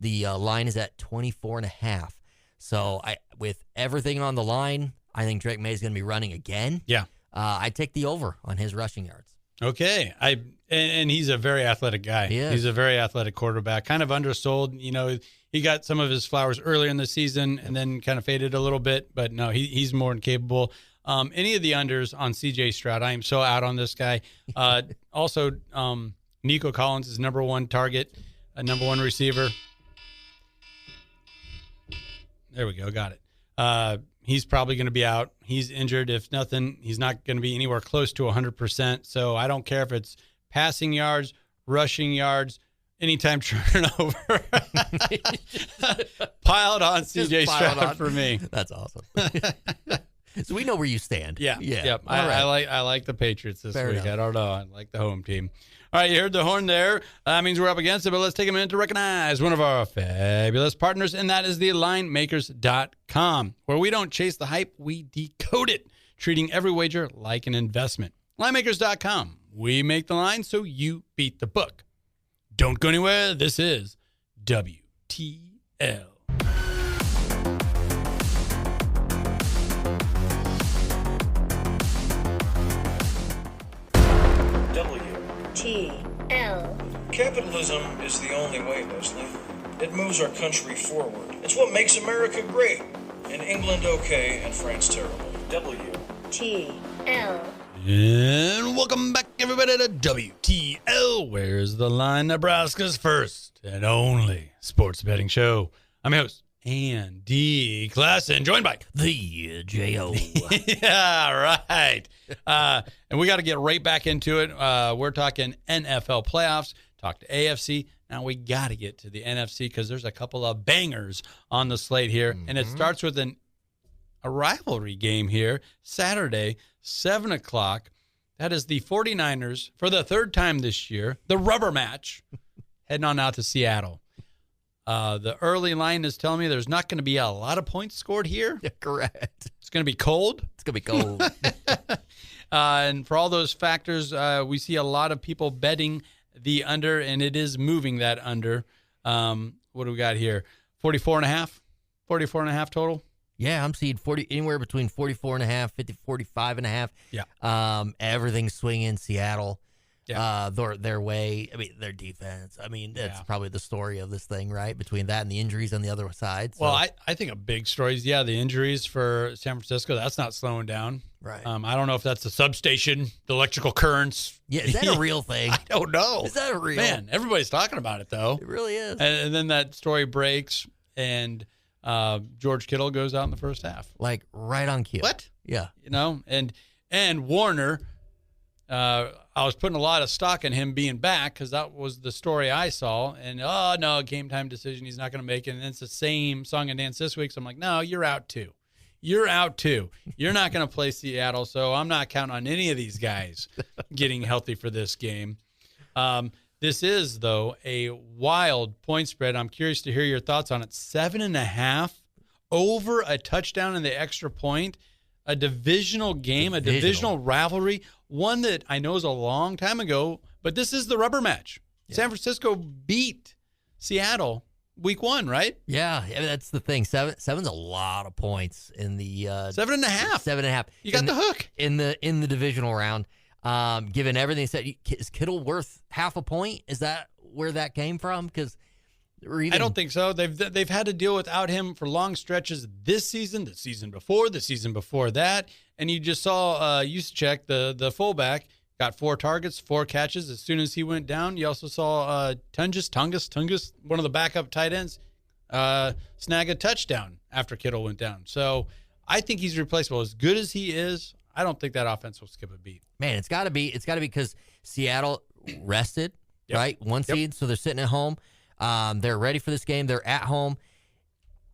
The line is at 24.5. So with everything on the line, I think Drake May is going to be running again.
Yeah.
I take the over on his rushing yards.
Okay. And he's a very athletic guy. He's a very athletic quarterback, kind of undersold. He got some of his flowers earlier in the season and then kind of faded a little bit, but no, he's more than capable. Any of the unders on CJ Stroud, I am so out on this guy. Also, Nico Collins is number one target, number one receiver. There we go. Got it. He's probably going to be out. He's injured. If nothing, he's not going to be anywhere close to 100%. So I don't care if it's passing yards, rushing yards, anytime turnover. Piled on CJ Stroud for me.
That's awesome. So we know where you stand.
Yeah.
Yep.
I like the Patriots this
Fair
week.
enough.
I don't know. I like the home team. All right, you heard the horn there. That means we're up against it, but let's take a minute to recognize one of our fabulous partners, and that is the linemakers.com, where we don't chase the hype, we decode it, treating every wager like an investment. Linemakers.com. We make the line so you beat the book. Don't go anywhere. This is WTL.
WTL.
Capitalism is the only way, Leslie. It moves our country forward. It's what makes America great, and England okay, and France terrible.
WTL.
And welcome back, everybody, to WTL. Where's the line? Nebraska's first and only sports betting show. I'm your host, Andy Classen, joined by
the J.O.
Yeah, right. And we got to get right back into it. We're talking NFL playoffs, talk to AFC. Now we got to get to the NFC because there's a couple of bangers on the slate here. Mm-hmm. And it starts with a rivalry game here, Saturday, 7 o'clock. That is the 49ers, for the third time this year, the rubber match, heading on out to Seattle. The early line is telling me there's not going to be a lot of points scored here.
Yeah, correct.
It's going to be cold.
It's going to be cold.
And for all those factors, we see a lot of people betting the under, and it is moving that under. What do we got here? 44.5 total.
Yeah, I'm seeing 40 anywhere between 44.5, 50, 45.5.
Yeah.
Everything's swinging Seattle.
Yeah.
Their way. I mean, their defense. I mean, that's probably the story of this thing, right? Between that and the injuries on the other side. So.
Well, I think a big story is, the injuries for San Francisco. That's not slowing down.
Right.
I don't know if that's the substation, the electrical currents.
Yeah, is that a real thing?
I don't know.
Is that a real?
Man, everybody's talking about it, though.
It really is.
And then that story breaks, and George Kittle goes out in the first half.
Like right on cue.
What?
Yeah.
And Warner, I was putting a lot of stock in him being back because that was the story I saw. And, oh, no, game time decision. He's not going to make it. And it's the same song and dance this week. So I'm like, no, you're out too. You're out too. You're not going to play Seattle. So I'm not counting on any of these guys getting healthy for this game. This is, though, a wild point spread. I'm curious to hear your thoughts on it. 7.5 over a touchdown in the extra point. A divisional game, a divisional rivalry, one that I know is a long time ago, but this is the rubber match. Yeah. San Francisco beat Seattle week 1, right?
Yeah, that's the thing. Seven's a lot of points in the
7.5.
7.5.
You got the hook
in the divisional round. Given everything said, is Kittle worth half a point? Is that where that came from? Because
I don't think so. They've had to deal without him for long stretches this season, the season before that, and you just saw Juszczyk, the fullback, got 4 targets, 4 catches. As soon as he went down, you also saw Tungus, one of the backup tight ends, snag a touchdown after Kittle went down. So I think he's replaceable. As good as he is, I don't think that offense will skip a beat.
Man, it's got to be because Seattle rested, right? 1 seed, so they're sitting at home. They're ready for this game. They're at home.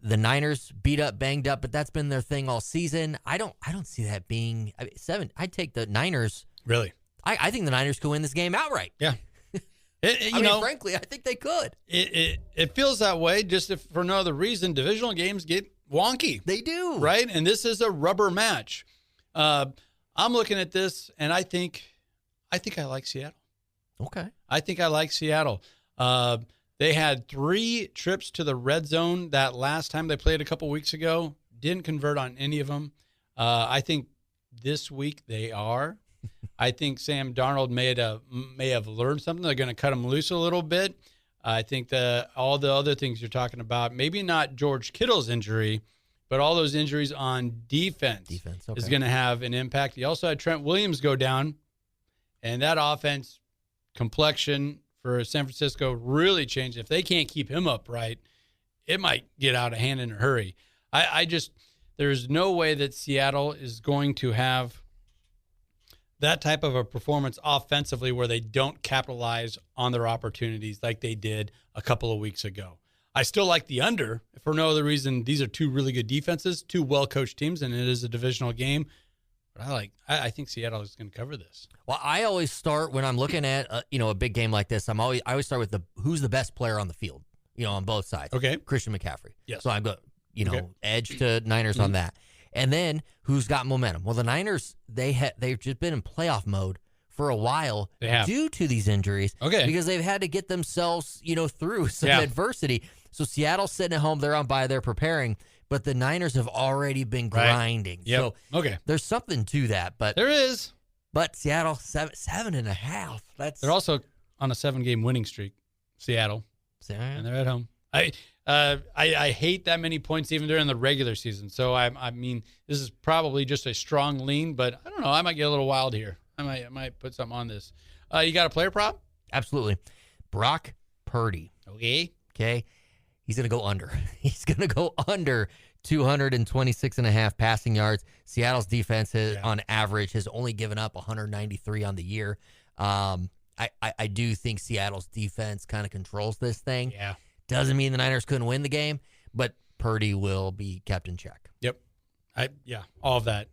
The Niners beat up, banged up, but that's been their thing all season. I don't see that being 7. I'd take the Niners.
Really?
I think the Niners could win this game outright.
Yeah.
Frankly, I think they could.
It feels that way just if for no other reason. Divisional games get wonky.
They do.
Right? And this is a rubber match. I'm looking at this, and I think I like Seattle.
Okay.
I think I like Seattle. They had 3 trips to the red zone that last time they played a couple weeks ago. Didn't convert on any of them. I think this week they are. I think Sam Darnold may have learned something. They're going to cut him loose a little bit. I think all the other things you're talking about, maybe not George Kittle's injury, but all those injuries on defense is going to have an impact. He also had Trent Williams go down, and that offense complexion for San Francisco really changed. If they can't keep him upright, it might get out of hand in a hurry. There's no way that Seattle is going to have that type of a performance offensively where they don't capitalize on their opportunities like they did a couple of weeks ago. I still like the under for no other reason. These are 2 really good defenses, 2 well-coached teams, and it is a divisional game. But I think Seattle is going to cover this.
Well, I always start when I'm looking at a big game like this. I always start with who's the best player on the field, on both sides.
Okay.
Christian McCaffrey.
Yes.
So I'm going, edge to Niners on that. And then who's got momentum? Well, the Niners, they've just been in playoff mode for a while due to these injuries.
Okay.
Because they've had to get themselves, through some adversity. So Seattle's sitting at home, they're on bye, they're preparing, but the Niners have already been grinding.
Yep.
So there's something to that, but
there is.
But Seattle 7.5.
They're also on a 7-game winning streak. Seattle, and they're at home. I hate that many points even during the regular season. So I mean, this is probably just a strong lean, but I don't know. I might get a little wild here. I might put something on this. You got a player prop?
Absolutely. Brock Purdy. Okay. He's going to go under. He's going to go under 226.5 passing yards. Seattle's defense on average has only given up 193 on the year. I do think Seattle's defense kind of controls this thing.
Yeah.
Doesn't mean the Niners couldn't win the game, but Purdy will be kept in check.
Yep. All of that.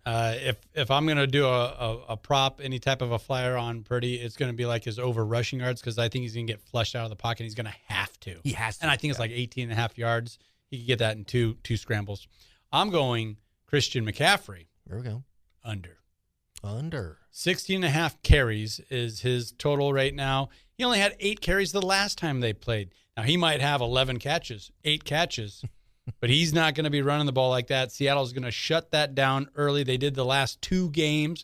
If I'm going to do a prop, any type of a flyer on Purdy, it's going to be like his over rushing yards because I think he's going to get flushed out of the pocket. He's going to have to.
He has to.
And I think it's like 18.5 yards. He could get that in two scrambles. I'm going Christian McCaffrey.
There we go.
Under.
16.5
carries is his total right now. He only had 8 carries the last time they played. Now, he might have 11 catches, 8 catches. But he's not going to be running the ball like that. Seattle's going to shut that down early. They did the last 2 games.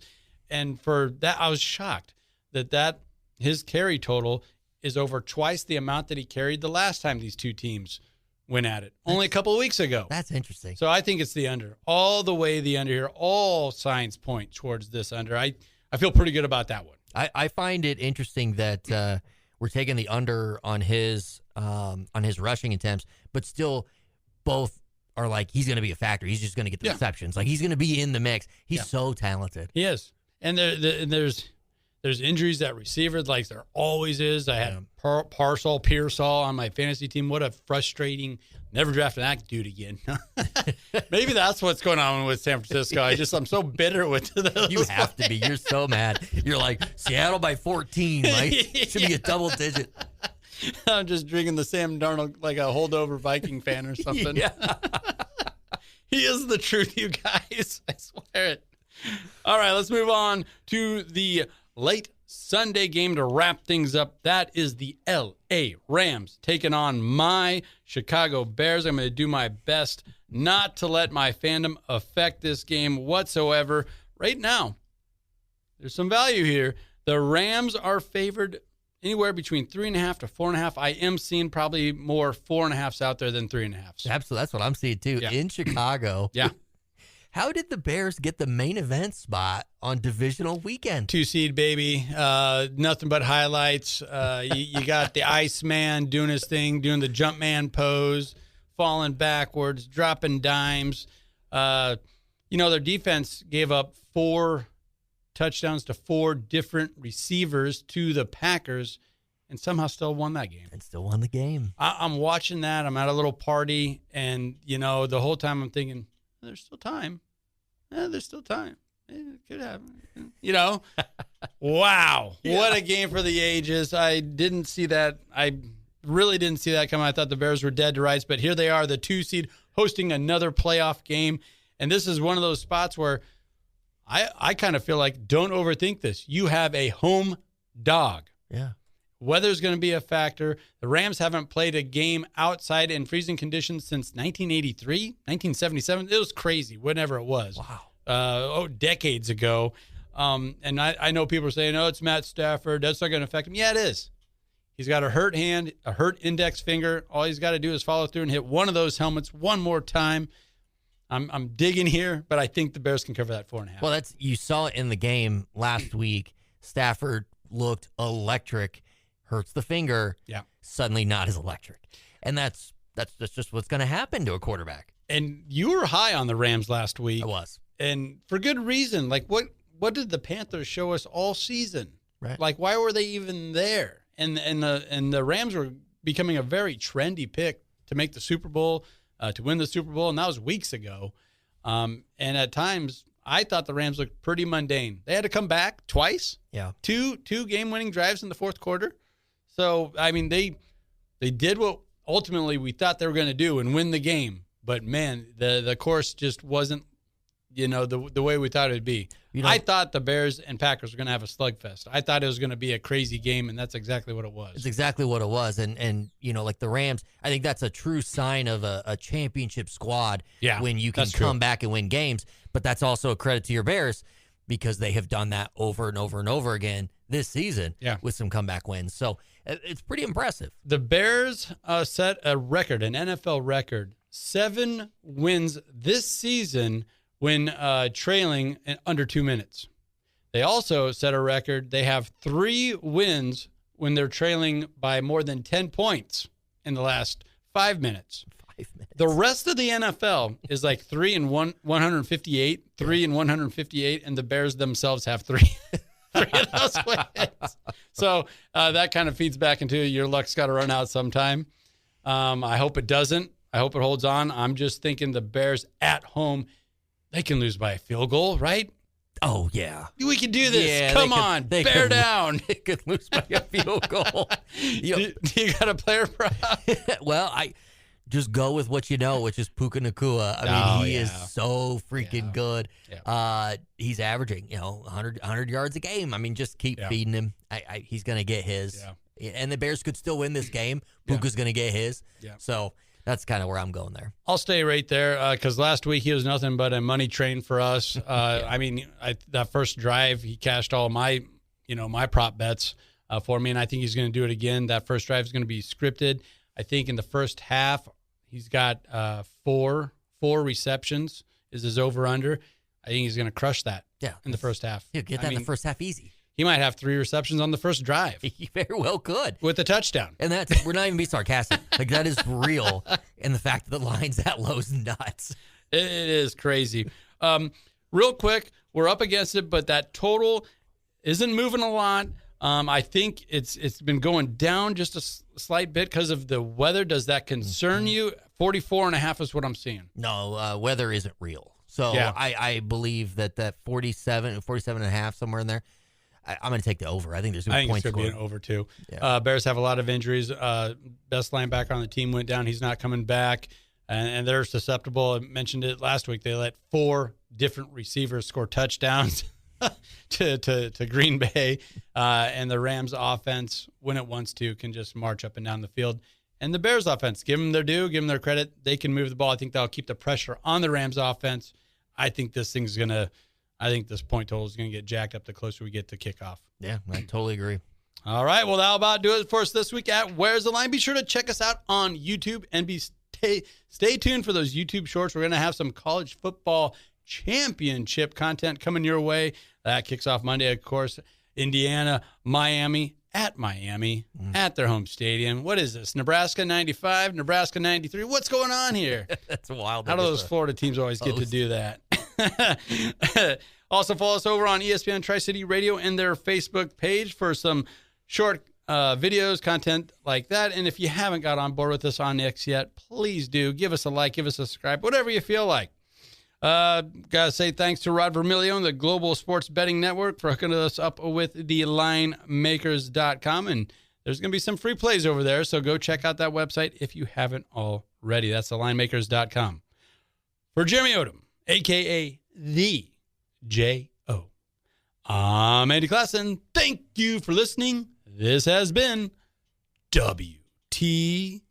And for that, I was shocked that his carry total is over twice the amount that he carried the last time these 2 teams went at it. Only a couple of weeks ago.
That's interesting.
So I think it's the under. All the way the under here. All signs point towards this under. I feel pretty good about that one.
I find it interesting that we're taking the under on his rushing attempts, but still – both are like, he's going to be a factor. He's just going to get the receptions. Like, he's going to be in the mix. He's so talented.
He is. And there's injuries at receiver, like there always is. I had Pearsall on my fantasy team. What a frustrating, never drafted that dude again. Maybe that's what's going on with San Francisco. I'm so bitter with those.
You have to be. You're so mad. You're like, Seattle by 14. Like, should be a double digit.
I'm just drinking the Sam Darnold like a holdover Viking fan or something.
Yeah.
He is the truth, you guys. I swear it. All right, let's move on to the late Sunday game to wrap things up. That is the L.A. Rams taking on my Chicago Bears. I'm going to do my best not to let my fandom affect this game whatsoever. Right now, there's some value here. The Rams are favored anywhere between 3.5 to 4.5. I am seeing probably more 4.5s out there than 3.5s.
Absolutely. That's what I'm seeing too.
Yeah.
In Chicago.
Yeah.
How did the Bears get the main event spot on divisional weekend?
2 seed, baby. Nothing but highlights. You got the Iceman doing his thing, doing the jump man pose, falling backwards, dropping dimes. Their defense gave up 4 touchdowns to 4 different receivers to the Packers and somehow still won that game.
And still won the game.
I'm watching that. I'm at a little party, and, the whole time I'm thinking, there's still time. There's still time. It could happen. Wow. Yeah. What a game for the ages. I didn't see that. I really didn't see that coming. I thought the Bears were dead to rights, but here they are, the 2 seed, hosting another playoff game. And this is one of those spots where I kind of feel like, don't overthink this. You have a home dog.
Yeah.
Weather's going to be a factor. The Rams haven't played a game outside in freezing conditions since 1983, 1977. It was crazy, whenever it was.
Wow.
Decades ago. And I know people are saying, it's Matt Stafford. That's not going to affect him. Yeah, it is. He's got a hurt hand, a hurt index finger. All he's got to do is follow through and hit one of those helmets one more time. I'm digging here, but I think the Bears can cover that 4.5.
Well, you saw it in the game last week. Stafford looked electric, hurts the finger.
Yeah.
Suddenly not as electric, and that's just what's going to happen to a quarterback.
And you were high on the Rams last week.
I was,
and for good reason. Like what did the Panthers show us all season?
Right.
Like, why were they even there? And the Rams were becoming a very trendy pick to make the Super Bowl. To win the Super Bowl, and that was weeks ago. And at times, I thought the Rams looked pretty mundane. They had to come back twice.
Yeah.
Two game-winning drives in the fourth quarter. So, I mean, they did what ultimately we thought they were going to do and win the game. But, man, the course just wasn't, the way we thought it would be. I thought the Bears and Packers were going to have a slugfest. I thought it was going to be a crazy game, and that's exactly what it was.
It's exactly what it was. And like the Rams, I think that's a true sign of a championship squad when you can come back and win games. But that's also a credit to your Bears because they have done that over and over and over again this season with some comeback wins. So it's pretty impressive.
The Bears set a record, an NFL record, 7 wins this season when trailing in under 2 minutes. They also set a record. They have 3 wins when they're trailing by more than 10 points in the last 5 minutes.
5 minutes.
The rest of the NFL is like 158, 158, and the Bears themselves have 3 of those wins. So that kind of feeds back into your luck's got to run out sometime. I hope it doesn't. I hope it holds on. I'm just thinking the Bears at home, they can lose by a field goal, right?
Oh, yeah.
We can do this. Yeah, Come on. Bear down.
They could lose by a field goal.
You got a player prop?
Well, I just go with what you know, which is Puka Nacua. I mean, he is so freaking good. Yeah. He's averaging, 100 yards a game. I mean, just keep feeding him. He's going to get his. Yeah. And the Bears could still win this game. Puka's going to get his. Yeah. So that's kind of where I'm going there.
I'll stay right there because last week he was nothing but a money train for us. I mean, that first drive, he cashed all my prop bets for me, and I think he's going to do it again. That first drive is going to be scripted. I think in the first half, he's got 4 receptions is his over-under. I think he's going to crush that in the first half.
He'll get that in the first half easy.
He might have 3 receptions on the first drive.
He very well could.
With a touchdown.
And we're not even being sarcastic. Like, that is real. And the fact that the line's that low is nuts.
It is crazy. Real quick, we're up against it, but that total isn't moving a lot. I think it's been going down just a slight bit because of the weather. Does that concern you? 44.5 is what I'm seeing.
No, weather isn't real. So I believe that 47.5, somewhere in there, I'm going to take the over. I think there's going to be points.
I think it's going to be an over, too. Yeah. Bears have a lot of injuries. Best linebacker on the team went down. He's not coming back, and they're susceptible. I mentioned it last week. They let 4 different receivers score touchdowns to Green Bay, and the Rams offense, when it wants to, can just march up and down the field. And the Bears offense, give them their due, give them their credit. They can move the ball. I think that'll keep the pressure on the Rams offense. I think this point total is going to get jacked up the closer we get to kickoff.
Yeah, I totally agree.
All right, well, that'll about do it for us this week at Where's the Line? Be sure to check us out on YouTube and stay tuned for those YouTube shorts. We're going to have some college football championship content coming your way. That kicks off Monday, of course. Indiana, Miami, at their home stadium. What is this? Nebraska 95, Nebraska 93. What's going on here?
That's wild.
How do those Florida teams always get to do that? Also, follow us over on ESPN Tri-City Radio and their Facebook page for some short videos, content like that. And if you haven't got on board with us on X yet, please do. Give us a like, give us a subscribe, whatever you feel like. Gotta say thanks to Rod Vermillion and the Global Sports Betting Network for hooking us up with the linemakers.com. And there's going to be some free plays over there, so go check out that website if you haven't already. That's the linemakers.com. For Jeremy Odem, a.k.a. the J.O., I'm Andy Classen. Thank you for listening. This has been WTL.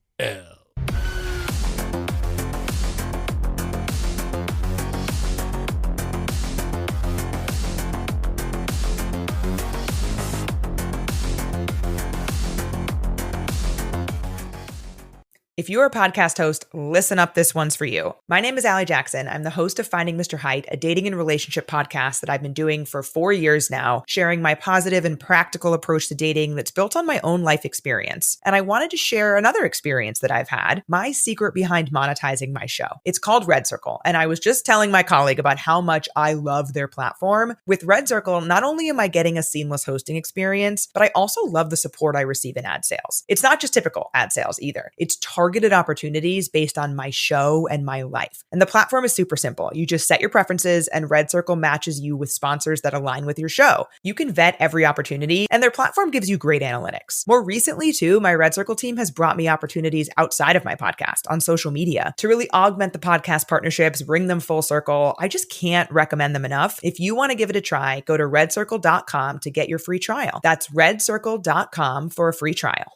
If you're a podcast host, listen up. This one's for you. My name is Allie Jackson. I'm the host of Finding Mr. Height, a dating and relationship podcast that I've been doing for 4 years now, sharing my positive and practical approach to dating that's built on my own life experience. And I wanted to share another experience that I've had, my secret behind monetizing my show. It's called Red Circle. And I was just telling my colleague about how much I love their platform. With Red Circle, not only am I getting a seamless hosting experience, but I also love the support I receive in ad sales. It's not just typical ad sales either. It's targeted opportunities based on my show and my life. And the platform is super simple. You just set your preferences and Red Circle matches you with sponsors that align with your show. You can vet every opportunity and their platform gives you great analytics. More recently too, my Red Circle team has brought me opportunities outside of my podcast on social media to really augment the podcast partnerships, bring them full circle. I just can't recommend them enough. If you want to give it a try, go to redcircle.com to get your free trial. That's redcircle.com for a free trial.